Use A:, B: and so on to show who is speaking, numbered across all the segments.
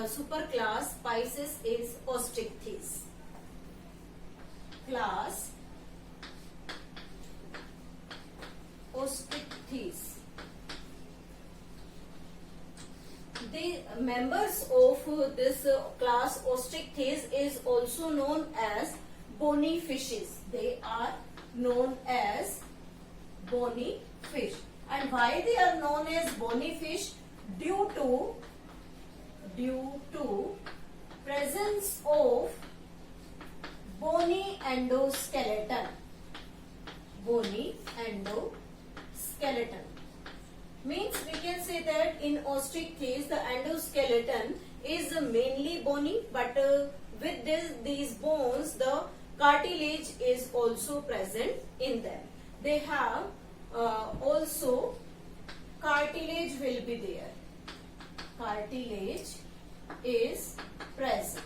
A: superclass Pisces is Osteichthyes. Class Osteichthyes. The members of this class Osteichthyes is also known as bony fishes. They are known as bony fish. And why they are known as bony fish? Due to presence of bony endoskeleton. Bony endoskeleton. Means we can say that in Osteichthyes the endoskeleton is mainly bony, but with these bones the cartilage is also present in them. They have also cartilage will be there. Cartilage is present.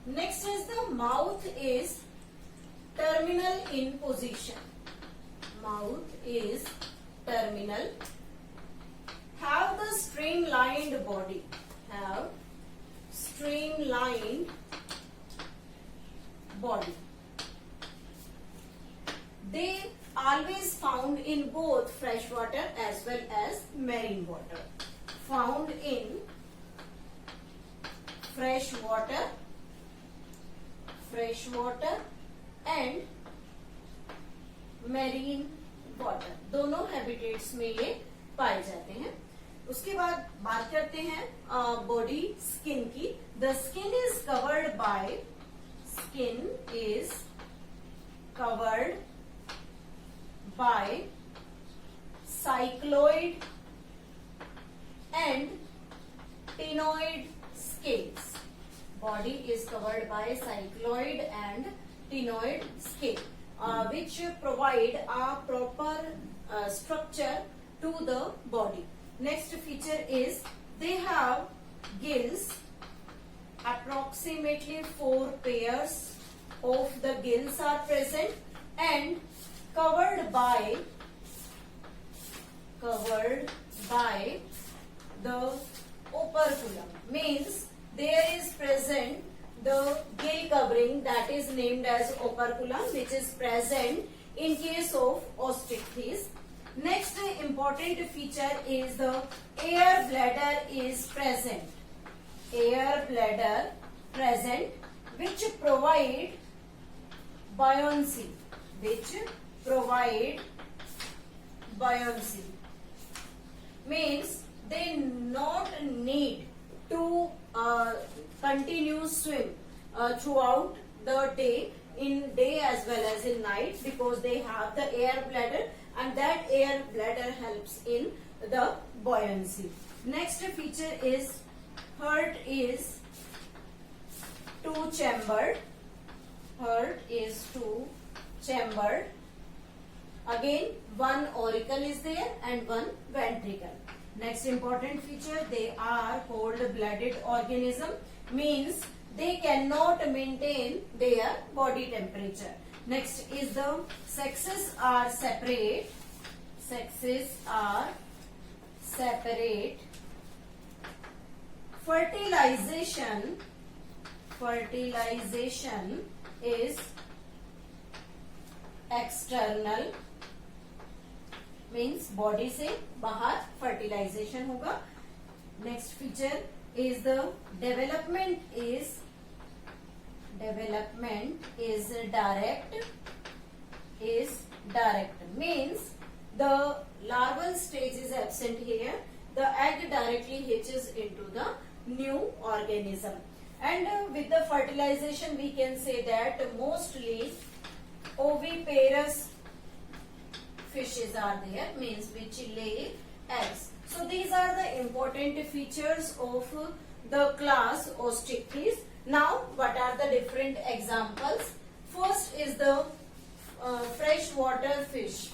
A: Next is the mouth is terminal in position. Mouth is terminal. Have the streamlined body. Have streamlined body. They always found in both freshwater as well as marine water. Found in freshwater and marine water, दोनों habitats में ये पाए जाते हैं. उसके बाद बात करते हैं बॉडी स्किन की. The skin is covered by cycloid and ctenoid scales. Body is covered by cycloid and tenoid scale, which provide a proper structure to the body. Next feature is they have gills. Approximately 4 pairs of the gills are present and covered by the operculum. Means there is present the gill covering that is named as operculum, which is present in case of Osteichthyes. Next important feature is the air bladder is present. Air bladder present, which provide buoyancy. Means they not need to continue swim throughout the day, in day as well as in night, because they have the air bladder, and that air bladder helps in the buoyancy. Next feature is heart is two-chambered. Again, one auricle is there and one ventricle. Next important feature, they are cold-blooded organism. Means they cannot maintain their body temperature. Next is the sexes are separate. Fertilization is external. Means body से बाहर fertilization होगा. Next feature is the development is direct. Means the larval stage is absent here. The egg directly hitches into the new organism. And with the fertilization we can say that mostly oviparous fishes are there, means which lay eggs. So these are the important features of the class Osteichthyes. Now what are the different examples? First is the freshwater fish.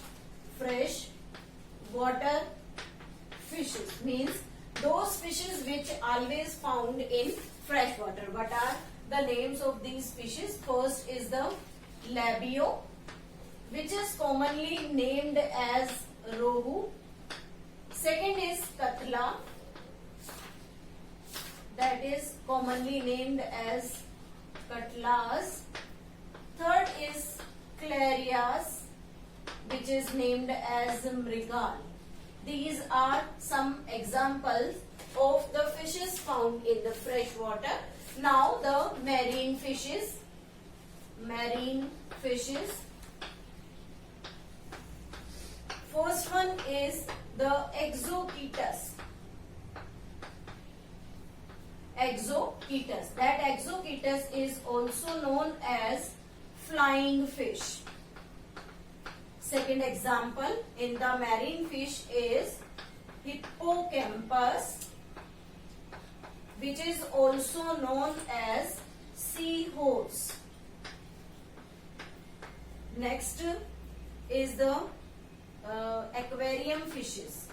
A: Freshwater fishes means those fishes which always found in fresh water. What are the names of these fishes? First is the labio, which is commonly named as rohu. Second is katla. that is commonly named as cutlass. Third is Clarias, which is named as mrigal. These are some examples of the fishes found in the fresh water. Now the marine fishes. First one is the Exochetus. That Exochetus is also known as flying fish. Second example in the marine fish is Hippocampus, which is also known as seahorse. Next is the aquarium fishes.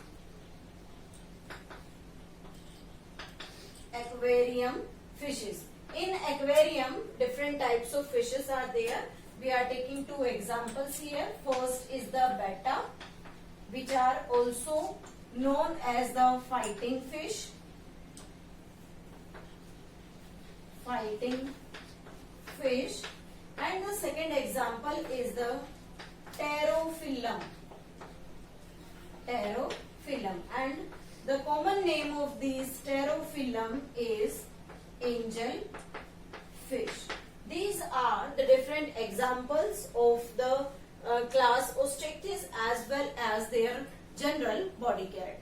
A: In aquarium, different types of fishes are there. We are taking two examples here. First is the betta, which are also known as the fighting fish. And the second example is the pterophyllum. And the common name of these pterophyllum is angel fish. These are the different examples of the class Osteichthyes as well as their general body character.